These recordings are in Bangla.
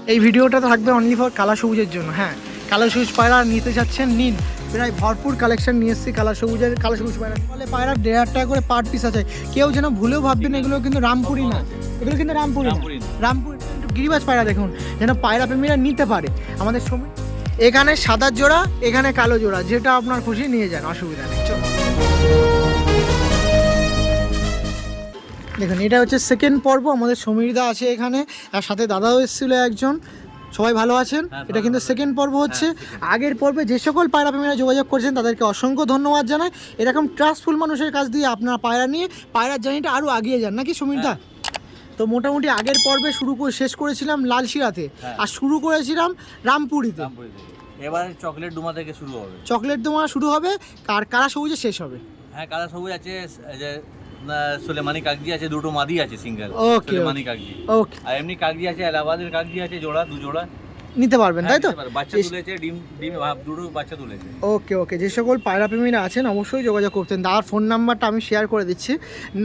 এই ভিডিওটা থাকবে অনলি ফর কালা সবুজের জন্য। হ্যাঁ, কালো সবুজ পায়রা নিতে যাচ্ছেন নিন, প্রায় ভরপুর কালেকশন নিয়ে এসেছি কালা সবুজ পায়রা। ফলে পায়রা 1.5 টাকা করে পার পিস আছে। কেউ যেন ভুলেও ভাববেন এগুলো কিন্তু রামপুরি না, এগুলো কিন্তু রামপুরি না, রামপুরি গিরিবাজ পায়রা। দেখুন যেন পায়রা প্রেমীরা নিতে পারে। আমাদের সময় এখানে সাদা জোড়া, এখানে কালো জোড়া, যেটা আপনার খুশি নিয়ে যান, অসুবিধা নেই। চলো দেখুন, এটা হচ্ছে সেকেন্ড পর্ব। আমাদের সমীরদা আছে এখানে, আর সাথে দাদাও এসেছিলো একজন। সবাই ভালো আছেন? এটা কিন্তু সেকেন্ড পর্ব হচ্ছে। আগের পর্বে যে সকল পায়রা প্রেমীরা যোগাযোগ করেছেন তাদেরকে অসংখ্য ধন্যবাদ জানাই। এরকম ট্রাস্টফুল মানুষের কাছ দিয়ে আপনারা পায়রা নিয়ে পায়রার জার্নিটা আরও এগিয়ে যান, নাকি সমীরদা? তো মোটামুটি আগের পর্বে শেষ করেছিলাম লালশিরাতে, আর শুরু করেছিলাম রামপুরিতে। এবার চকলেট ডুমা থেকে শুরু হবে। চকলেট ডোমা শুরু হবে, আর কালা সবুজে শেষ হবে। হ্যাঁ, কালা সবুজ আছে, যে সুলেমানি কাগজি আছে, দুটো মাদি আছে সিঙ্গেল। ওকে, সুলেমানি কাগজি। ওকে, আর এমনি কাগজি আছে, এলাহাবাদের কাগজি আছে, জোড়া, দু জোড়া নিতে পারবেন, তাই তো? বাচ্চা তুলেছে, ডিম দুটো বাচ্চা তুলেছে। ওকে ওকে, যে সকল পায়রা প্রেমীরা আছেন অবশ্যই যোগাযোগ করতেন। তার ফোন নাম্বারটা আমি শেয়ার করে দিচ্ছি,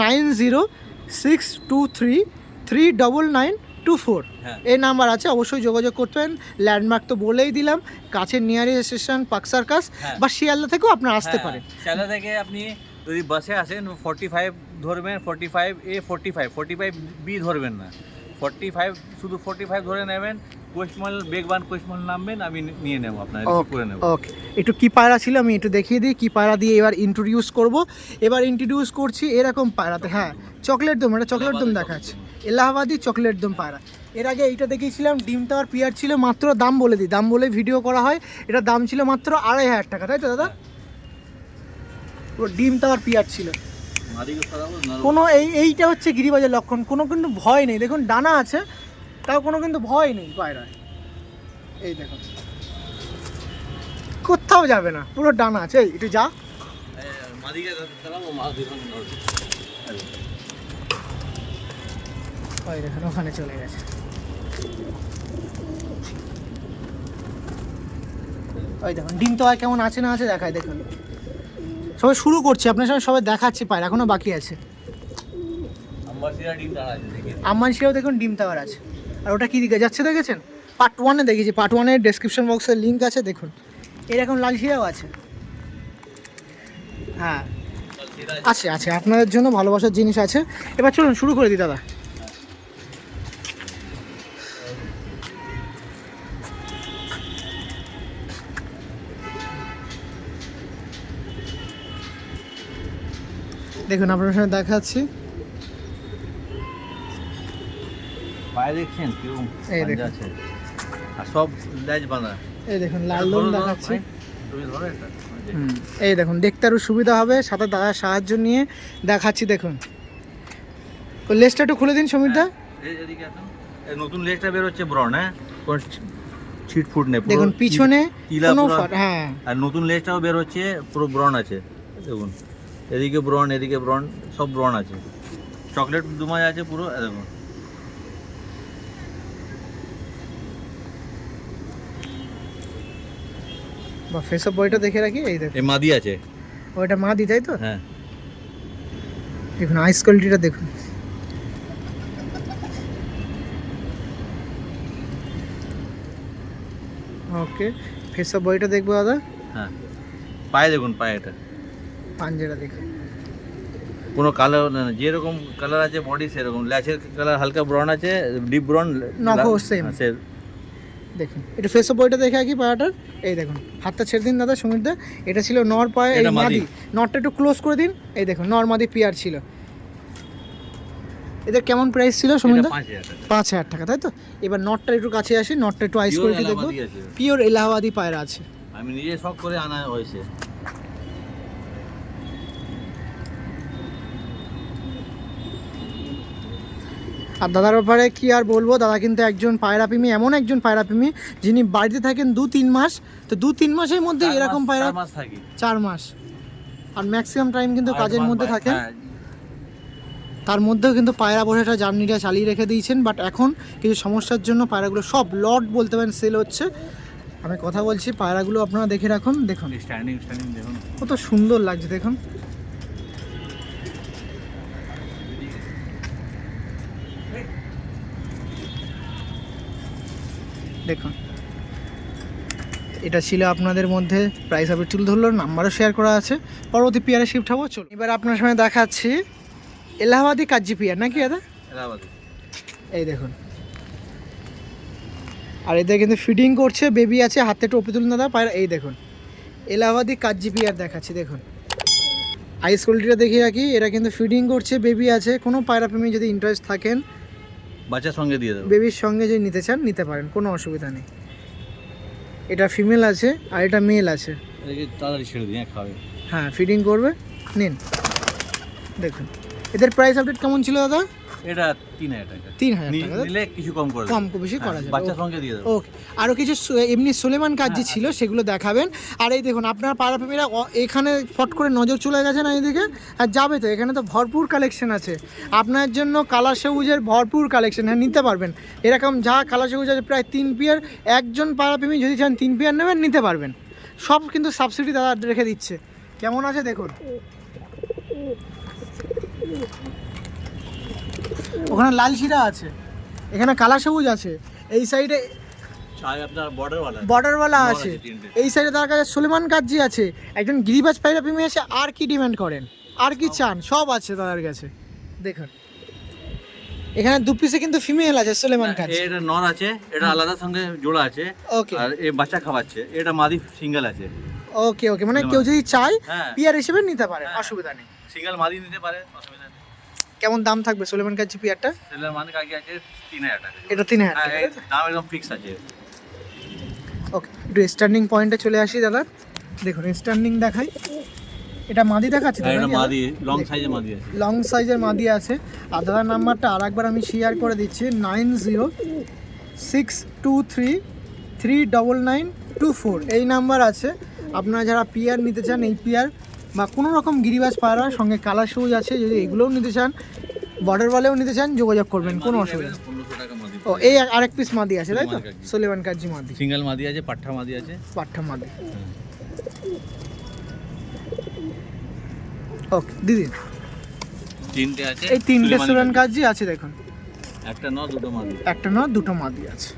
9062339924। এই নাম্বার আছে, অবশ্যই যোগাযোগ করতেন। ল্যান্ডমার্ক তো বলেই দিলাম, কাছের নিয়ারেস্ট স্টেশন পার্ক সার্কাস, বা শিয়ালদা থেকেও আপনারা আসতে পারেন। শিয়ালদা থেকে আপনি যদি বাসে আসেন 45 ধরবেন, 45A 45B ধরবেন না, 45 শুধু 45 ধরে নেবেন। কোয়েশ্চমাল বেগবান কোয়েশ্চমাল নামবেন, আমি নিয়ে নেবো, আপনার করে নেবো। ওকে, একটু কি পায়রা ছিল আমি একটু দেখিয়ে দিই। কি পায়রা দিয়ে এবার ইন্ট্রোডিউস করব। এবার ইন্ট্রোডিউস করছি এরকম পায়রাতে। হ্যাঁ, চকলেট দম, এটা চকলেট দম দেখাচ্ছে, এলাহাবাদি চকলেট দম পায়রা। এর আগে এইটা দেখিয়েছিলাম, ডিম টাওয়ার পিয়ার ছিল। মাত্র দাম বলে দিই, দাম বলে ভিডিও করা হয়। এটা দাম ছিল মাত্র 2500 টাকা, তাই তো দাদা? পুরো ডিম টাওয়ার পিয়ার ছিল। কোনো এইটা হচ্ছে গিরিবাজের লক্ষণ, কোনো কিন্তু ভয় নেই। দেখুন ডানা আছে, তাও কোনো কিন্তু ভয় নেই পায়রায়। এই দেখুন, কোথাও যাবে না, পুরো ডানা আছে। এই একটু যা, ওই দেখুন ওখানে চলে গেছে। ওই দেখুন ডিম তো আর কেমন আছে না আছে দেখায়। দেখুন সবাই শুরু করছি, আপনার সঙ্গে সবাই দেখাচ্ছি পায়রা, এখনো বাকি আছে। আম্মানশিরাও দেখুন ডিম টাওয়ার আছে। আর ওটা কি দিকে যাচ্ছে দেখেছেন? পার্ট 1-এ দেখিয়েছি, পার্ট 1-এর ডেসক্রিপশন বক্সের লিঙ্ক আছে, দেখুন। এরকম লালশিরাও আছে। হ্যাঁ আছে আছে, আপনাদের জন্য ভালোবাসার জিনিস আছে। এবার চলুন শুরু করে দিই দাদা। দেখুন আপনার সঙ্গে দেখাচ্ছি। পায়ে দেখছেন কিরকম আছে, আর সব লেজ বাঁধা। এই দেখুন লাল লোম দেখাচ্ছি। এই দেখুন, দেখতে আরও সুবিধা হবে, সাথে দাদার সাহায্য নিয়ে দেখাচ্ছি। দেখুন তো লেজটা একটু খুলে দিন সমীরদা। নতুন লেজটা বের হচ্ছে ব্রন। হ্যাঁ, ছিটফুট নেই, দেখুন পিছনে কোনো হ্যাঁ, আর নতুন লেজটাও বের হচ্ছে, পুরো ব্রন আছে। দেখুন এদিকে ব্রন, এদিকে ব্রন, সব ব্রন আছে। চকলেট দুমাই আছে পুরো। দেখুন বা ফেস অফ বয়টা দেখে রাখি। এই দেখুন এই মাদি আছে, ওইটা মাদি, তাই তো? হ্যাঁ দেখুন আইস কোয়ালিটিটা দেখুন। ওকে, ফেস অফ বয়টা দেখবো দাদা। হ্যাঁ, পায়ে দেখুন, পায়েটা পাঞ্জাটা দেখুন, কোনো কালার না, যেরকম কালার আছে বডি সেরকম। ল্যাচের কালার হালকা ব্রাউন আছে, ডিপ ব্রাউন। নখও সেম। দেখুন একটু ফেস অফ বয়টা দেখে রাখি পায়াটার। এই দেখুন হাতটা ছেড়ে দিন দাদা সমীরদা। এটা ছিল নর পায়ে, এই মাদি। নরটা একটু ক্লোজ করে দিন। এই দেখুন নর মাদি পিয়ার ছিল। এদের কেমন প্রাইস ছিল সমীরদা? 5000 টাকা, তাই তো? এবার নটটা একটু কাছে আসি, নটটা একটু আইস কোয়ালিটি দেখবো। পিওর এলাহাবাদি পায়রা আছে। আমি নিজে শখ করে আনা হয়েছে। আর দাদার ব্যাপারে কি আর বলবো, দাদা কিন্তু একজন পায়রা প্রেমী, এমন একজন পায়রা প্রেমী যিনি বাড়িতে থাকেন 2-3 মাস। তো 2-3 মাসের মধ্যে এরকম পায়রা 4 মাস, আর ম্যাক্সিমাম টাইম কিন্তু কাজের মধ্যে থাকেন। তার মধ্যেও কিন্তু পায়রা বসাটা জার্নিটা চালিয়ে রেখে দিয়েছেন। বাট এখন কিছু সমস্যার জন্য পায়রাগুলো সব লট বলতে পারেন সেল হচ্ছে। আমি কথা বলছি, পায়রাগুলো আপনারা দেখে রাখুন। দেখুন স্ট্যান্ডিং দেখুন কত সুন্দর লাগছে। দেখুন দেখুন এটা ছিল আপনাদের মধ্যে প্রাইস আপডেট তুলে ধরলো, নাম্বারও শেয়ার করা আছে। পরবর্তী পেয়ারে শিফট হবো, চলো এবার আপনার সামনে দেখাচ্ছি এলাহাবাদি কাজ্জি পেয়ার নাকি দাদা? এলাহাবাদি। এই দেখুন, আর এদের কিন্তু ফিডিং করছে, বেবি আছে, হাতে টোপি তুলুন দাদা পায়রা। এই দেখুন এলাহাবাদি কাজ্জি পেয়ার দেখাচ্ছি, দেখুন আইস কোয়ালিটিটা দেখিয়ে রাখি। এরা কিন্তু ফিডিং করছে, বেবি আছে। কোনো পায়রা প্রেমী যদি ইন্টারেস্ট থাকেন, বাচ্চার সঙ্গে দিয়ে দেবো, বেবির সঙ্গে যদি নিতে চান নিতে পারেন, কোনো অসুবিধা নেই। এটা ফিমেল আছে আর এটা মেল আছে। এদিকে তাড়াতাড়ি ছেড়ে দিয়ে খাবে। হ্যাঁ ফিডিং করবে, নিন। দেখুন এদের প্রাইস আপডেট কেমন ছিল দাদা? এটা 3000 টাকা। 3000 টাকা নিলে কিছু কম করে কম বেশি করা যাবে, বাচ্চার সঙ্গে দিয়ে দেবো। ওকে। আরও কিছু এমনি সুলেমান কাজ্জি ছিল, সেগুলো দেখাবেন। আর এই দেখুন আপনার পায়রা প্রেমীরা এখানে ফট করে নজর চলে গেছে না এইদিকে, আর যাবে তো, এখানে তো ভরপুর কালেকশন আছে আপনার জন্য। কালার সবুজের ভরপুর কালেকশন, হ্যাঁ নিতে পারবেন। এরকম যা কালার সবুজ আছে প্রায় 3 পেয়ার, একজন পায়রা প্রেমী যদি চান 3 পেয়ার নেবেন নিতে পারবেন। সব কিন্তু সাবসিডি দাদা রেখে দিচ্ছে। কেমন আছে দেখুন, ওখানে লাল শিরা আছে, এখানে কালা সবুজ আছে, এই সাইডে আপনার বর্ডারওয়ালা আছে, এই সাইডে তার কাছে সুলেমান কাজ্জি আছে, একজন গিরিবাজ পায়রা প্রেমী আছে। আর কি ডিমান্ড করেন, আর কি চান, সব আছে তাদের কাছে। দেখুন এখানে 2 পিসে কিন্তু ফিমেল আছে সুলেমান কাজ্জি। এটা নর আছে, এটা আলাদা সঙ্গে জোড়া আছে। ওকে, আর এই বাচ্চা খাওয়াচ্ছে, এটা মাদি সিঙ্গেল আছে। ওকে ওকে, মানে কেউ যদি চায় হ্যাঁ, পিয়ার হিসেবে নিতে পারে, অসুবিধা নেই। সিঙ্গেল মাদি নিতে পারে, অসুবিধা নেই। কেমন দাম থাকবে সুলেমান কাজ্জি পিয়ারটা? সেলের মানে কাকি আছে 3000 টাকা। এটা 3000 হ্যাঁ, টাকা। এই দাম একদম ফিক্স আছে। ওকে, একটু স্ট্যান্ডিং পয়েন্টে চলে আসি দাদা। দেখুন স্ট্যান্ডিং দেখাই, এটা মাদি দেখাচ্ছে আর এটা মাদি লং সাইজের মাদি আছে। লং সাইজের মাদি আছে। আর দাদার নাম্বারটা আরেকবার আমি শেয়ার করে দিচ্ছি, 9062339924 এই নাম্বার আছে। আপনারা যারা পিয়ার নিতে চান, এই পিয়ার বা কোনো রকম গিরিবাজ পায়রা সঙ্গে কালার সবুজ আছে, যদি এগুলোও নিতে চান, বর্ডার ওয়ালেও নিতে চান, যোগাযোগ করবেন, কোনো অসুবিধা নেই। 1500 টাকা মাদি। ও এই আরেক পিস মাদি আছে তাই তো, সুলেমান কাজ্জি মাদি, সিঙ্গেল মাদি আছে, পাঠা মাদি আছে, পাঠা মাদি। ওকে দিদি, 3টে আছে। এই 3টে সুলেমান কাজ্জি আছে দেখুন, একটা ন দুটো মাদি, একটা না দুটো মাদি আছে।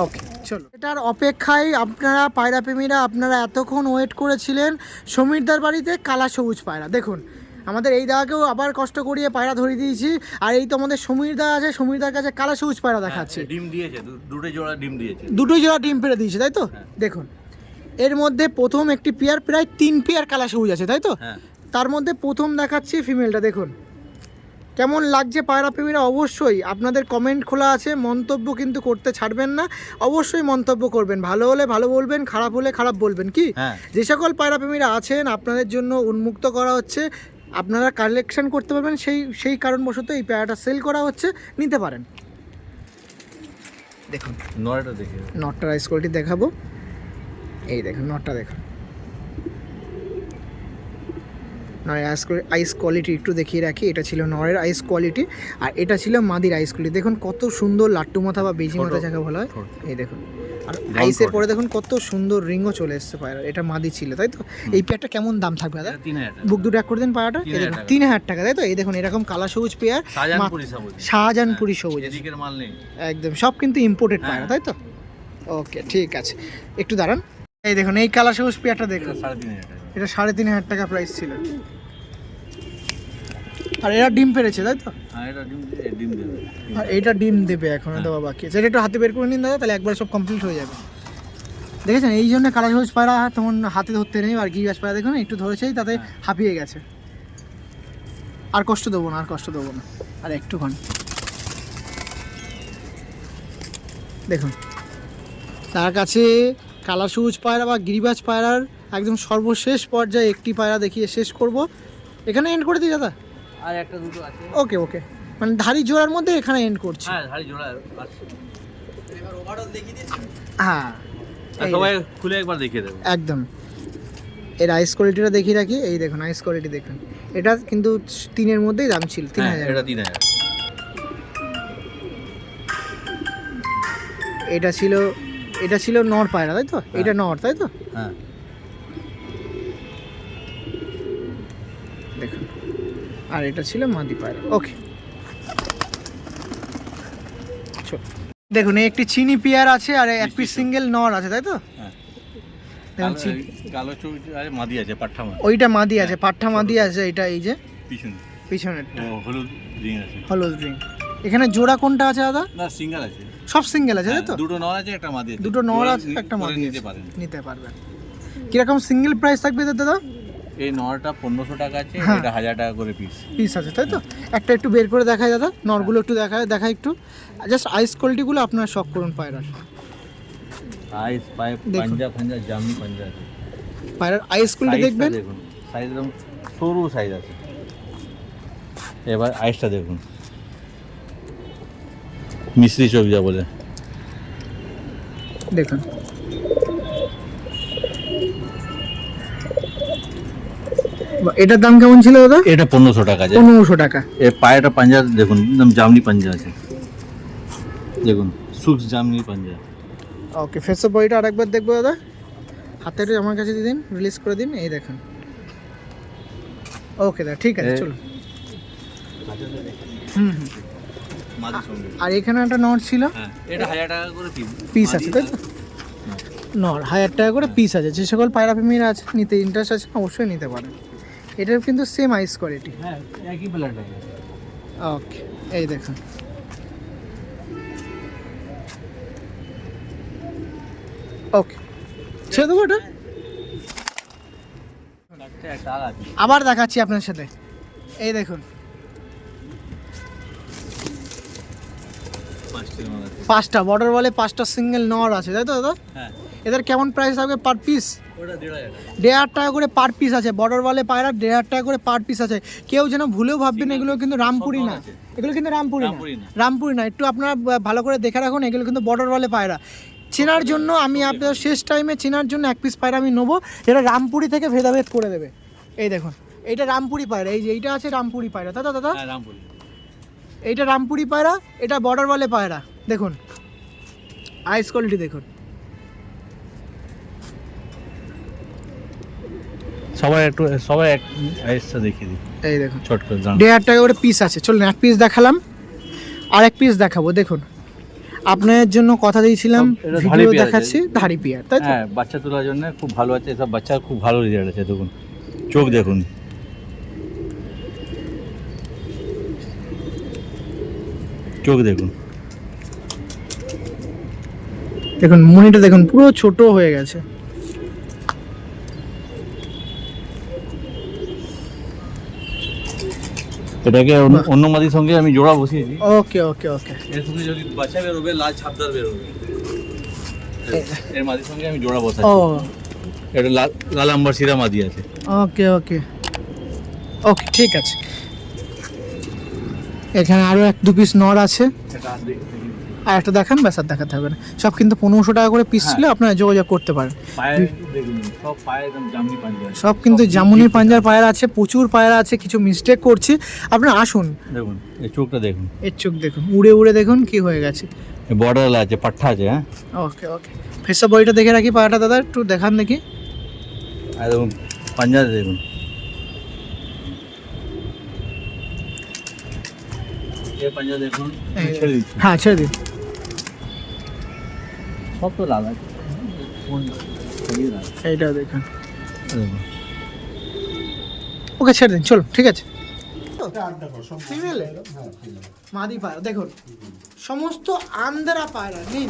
ওকে চলো, এটার অপেক্ষায় আপনারা পায়রা প্রেমীরা আপনারা এতক্ষণ ওয়েট করেছিলেন সমীরদার বাড়িতে কালা সবুজ পায়রা। দেখুন আমাদের এই দাদাকেও আবার কষ্ট করিয়ে পায়রা ধরিয়ে দিয়েছি। আর এই তো আমাদের সমীরদা আছে, সমীরদার কাছে কালা সবুজ পায়রা দেখাচ্ছে। ডিম দিয়েছে, দুটো জোড়া ডিম দিয়েছে, দুটোই জোড়া ডিম পেড়ে দিয়েছে তাই তো। দেখুন এর মধ্যে প্রথম একটি পেয়ার প্রায় 3 পেয়ার কালা সবুজ আছে তাই তো। হ্যাঁ, তার মধ্যে প্রথম দেখাচ্ছি ফিমেলটা। দেখুন কেমন লাগছে পায়রা প্রেমীরা, অবশ্যই আপনাদের কমেন্ট খোলা আছে, মন্তব্য কিন্তু করতে ছাড়বেন না, অবশ্যই মন্তব্য করবেন। ভালো হলে ভালো বলবেন, খারাপ হলে খারাপ বলবেন। কি যে সকল পায়রা প্রেমীরা আছেন আপনাদের জন্য উন্মুক্ত করা হচ্ছে, আপনারা কালেকশন করতে পারবেন, সেই কারণবশত এই পায়রাটা সেল করা হচ্ছে, নিতে পারেন। দেখুন নয়টা দেখে নটটার আইস কোয়ালিটি দেখাবো। এই দেখুন নটটা দেখুন, নয়ের আইস কোয়ালিটি একটু দেখিয়ে রাখি। এটা ছিল নরের আইস কোয়ালিটি, আর এটা ছিল মাদির আইস কোয়ালিটি। দেখুন কত সুন্দর লাট্টু মাথা বা বেজি মাথা যাকে বলা হয়, এই দেখুন। আর আইসের পরে দেখুন কত সুন্দর রিংও চলে এসছে পায়রা। এটা মাদি ছিল তাই তো। এই পেয়ারটা কেমন দাম থাকবে দাদা? 3000 টাকা। বুক দুটো এক করে দেন পায়রাটা। এই দেখুন 3000 টাকা তাই তো। এই দেখুন এরকম কালা সবুজ পেয়ার, শাহজাহানপুরি সবুজ, এদিকের মাল নেই একদম সব কিন্তু ইম্পোর্টেড পায়রা তাই তো। ওকে ঠিক আছে, একটু দাঁড়ান। এই দেখুন এই কালা সবুজ পেয়ারটা দেখুন, 3500 টাকা। এটা 3500 টাকা প্রাইস ছিল। আর এরা ডিম পেরেছে তাই তো। হ্যাঁ, এটা ডিম দেবে। আর এটা ডিম দেবে, এখনো দেওয়া বাকি আছে। এটা একটু হাতে বের করে নিন দাদা, তাহলে একবার সব কমপ্লিট হয়ে যাবে। দেখেছেন এই জন্য কালা সবুজ পায়রা তেমন হাতে ধরতে নেই। আর গিরিবাজ পায়রা দেখুন একটু ধরেছেই তাতে হাঁপিয়ে গেছে। আর কষ্ট দেবো না, আর কষ্ট দেবো না, আর একটুখানি। দেখুন তার কাছে কালা সবুজ পায়রা বা গিরিবাজ পায়রার একদম সর্বশেষ পর্যায়ে একটি পায়রা দেখিয়ে শেষ করব। এখানে এন্ড করে দিই দাদা। আর একটা দুটো আছে। ওকে ওকে, মানে ধাড়ি জোড়ার মধ্যে এখানে এন্ড করছি। হ্যাঁ, ধাড়ি জোড়া আছে। এবার ওভারঅল দেখিয়ে দিচ্ছি। হ্যাঁ, সবাই খুলে একবার দেখিয়ে দেব। একদম। এর আইস কোয়ালিটিটা দেখিয়ে রাখি। এই দেখুন আইস কোয়ালিটি দেখুন, এটা কিন্তু 3-এর মধ্যেই দাম ছিল, 3000। এটা 3000। এটা ছিল নর পায়রা তাই তো। এটা নর তাই তো। হ্যাঁ দেখুন, আর এটা ছিল মাদি পায়রা। ওকে চল। দেখুন এই একটি চিনি পেয়ার আছে আর এক পিস সিঙ্গেল নর আছে, তাই তো? হ্যাঁ, দেখুন কালো চোখ আছে, মাদি আছে, পাঠা মাদি। ওইটা মাদি আছে, পাঠা মাদি আছে, এটা এই যে পিছনে পিছনেরটা হলুদ রিং আছে। হলুদ রিং। এখানে জোড়া কোনটা আছে দাদা? না, সিঙ্গেল আছে। সব সিঙ্গেল আছে, তাই তো? দুটো নর আছে, একটা মাদি আছে। দুটো নর জোড়া আছে, একটা মাদি নিতে আছে, পারেন। নিতে পারবেন। কিরকম সিঙ্গেল প্রাইস থাকবে দাদা? এই নরটা 1500 টাকা আছে, হ্যাঁ। এটা 1000 টাকা করে পিস। পিস আছে, তাই তো? একটা একটু বের করে দেখায় দাদা, নরগুলো একটু দেখায় একটু। জাস্ট আইস কোয়ালিটিগুলো আপনারা শক করুন পায়রার। আইস পাইপ পাঞ্জা পাঞ্জা জামনি পাঞ্জা আছে। পায়রার আইস কোয়ালিটি সাইজটা দেখবেন, দেখুন, সাইজ একদম সরু সাইজ আছে। এবার আইসটা দেখুন, মিশ্রি চোখ যা বলে। দেখুন এটার দাম কেমন ছিল দাদা? এটা 1500 টাকা আছে। 1500 টাকা। এর পায়েটা পাঞ্জা দেখুন, একদম জামনি পাঞ্জা আছে। দেখুন সুক্স জামনি পাঞ্জা। ওকে, ফেস বডিটা আরেকবার দেখবো দাদা, হাতে আমার কাছে দিয়ে দিন, রিলিজ করে দিন। এই দেখুন। ওকে দাদা, ঠিক আছে, চলো। হুম। মাদি সঙ্গে। আর এখানে একটা নট ছিল, হ্যাঁ, এটা 1000 টাকা করে পিস আছে, তাই তো? নর 1000 টাকা করে পিস আছে। যে সকল পায়রা প্রেমীরা আছে, নিতে ইন্টারেস্ট আছে, অবশ্যই নিতে পারেন। এটার কিন্তু সেম আইস কোয়ালিটি। হ্যাঁ, একই প্লেট আছে। ওকে, এই দেখুন। ওকে, ছেড়ে দেবো এটা। একটা আছে। আবার দেখাচ্ছি আপনার সাথে, এই দেখুন। 5টা বর্ডার বলে, 5টা সিঙ্গেল নর আছে, তাই তো দাদা? হ্যাঁ, এদের কেমন প্রাইস থাকবে পার পিস? ওটা 1500 1.5 টাকা করে পার পিস আছে। বর্ডার বলে পায়রা 1.5 টাকা করে পার পিস আছে। কেউ যেন ভুলেও ভাববেন এগুলো কিন্তু রামপুরি না, এগুলো কিন্তু রামপুরি না, রামপুরি না। একটু আপনারা ভালো করে দেখে রাখুন, এগুলো কিন্তু বর্ডার বলে পায়রা। চেনার জন্য আমি আপনাদের শেষ টাইমে চেনার জন্য এক পিস পায়রা আমি নেবো, যেটা রামপুরি থেকে ভেদাভেদ করে দেবে। এই দেখুন, এইটা রামপুরি পায়রা, এই যে এইটা আছে রামপুরি পায়রা, তাই তো দাদা? হ্যাঁ, রামপুরি। এইটা রামপুরি পায়রা, এটা বর্ডার বলে পায়রা। দেখুন আইস কোয়ালিটি দেখুন। সবাই এক আইসটা দেখিয়ে দিই। এই দেখুন, ছোট করে দাঁড়ান। 1.5 টাকা করে পিস আছে। চলুন এক পিস দেখালাম, আর এক পিস দেখাবো। দেখুন আপনাদের জন্য কথা দিয়েছিলাম, এটা ধাড়ি ভিডিও পেয়ার দেখাচ্ছি, ধাড়ি পিয়ার, তাই তো? হ্যাঁ, বাচ্চা তোলার জন্য খুব ভালো আছে, এসব বাচ্চার খুব ভালো রেজাল্ট আছে। দেখুন চোখ দেখুন, চোখ দেখুন। দেখুন মুনিটা দেখুন, পুরো ছোট হয়ে গেছে। এটাকে অন্য মাদির সঙ্গে আমি জোড়া বসিয়েছি। ওকে ওকে ওকে, এর সঙ্গে যদি বাচ্চা বেরোবে, লাল ছাপদার বেরোবে। এর মাদির সঙ্গে আমি জোড়া বসাচ্ছি। ও এটা লাল আম্বার সিরা মাদি আছে। ওকে ওকে ওকে, ঠিক আছে। এখানে আরও 1-2 পিস নর আছে, আর একটা দেখান, ব্যাস আর দেখাতে হবে না। সব কিন্তু 1500 টাকা করে পিস ছিল, আপনারা যোগাযোগ করতে পারেন। পায়ে দেখুন, সব পায়ে একদম জামনি পাঞ্জা আছে। সব কিন্তু জামুনি পাঞ্জার পায়রা আছে, প্রচুর পায়রা আছে। কিছু মিস্টেক করছি, আপনারা আসুন। দেখুন এই চোখটা দেখুন, এর চোখ দেখুন, উড়ে উড়ে দেখুন কি হয়ে গেছে। বর্ডার আছে, পাঠা আছে। হ্যাঁ, ওকে ওকে, ফেসা বডিটা দেখে রাখি পায়রাটা দাদা, একটু দেখান দেখি। আর দেখুন পাঞ্জা দেখুন, এই পাঞ্জা দেখুন। ছেড়ে দিচ্ছি। হ্যাঁ, ছেড়ে দিন। সব তো লাল আছে। এইটা দেখুন। দেখুন ওকে, ছেড়ে দিন, চলো, ঠিক আছে। ফিমেল মাদি পায়রা দেখুন, সমস্ত আন্দারা পায়রা নিন।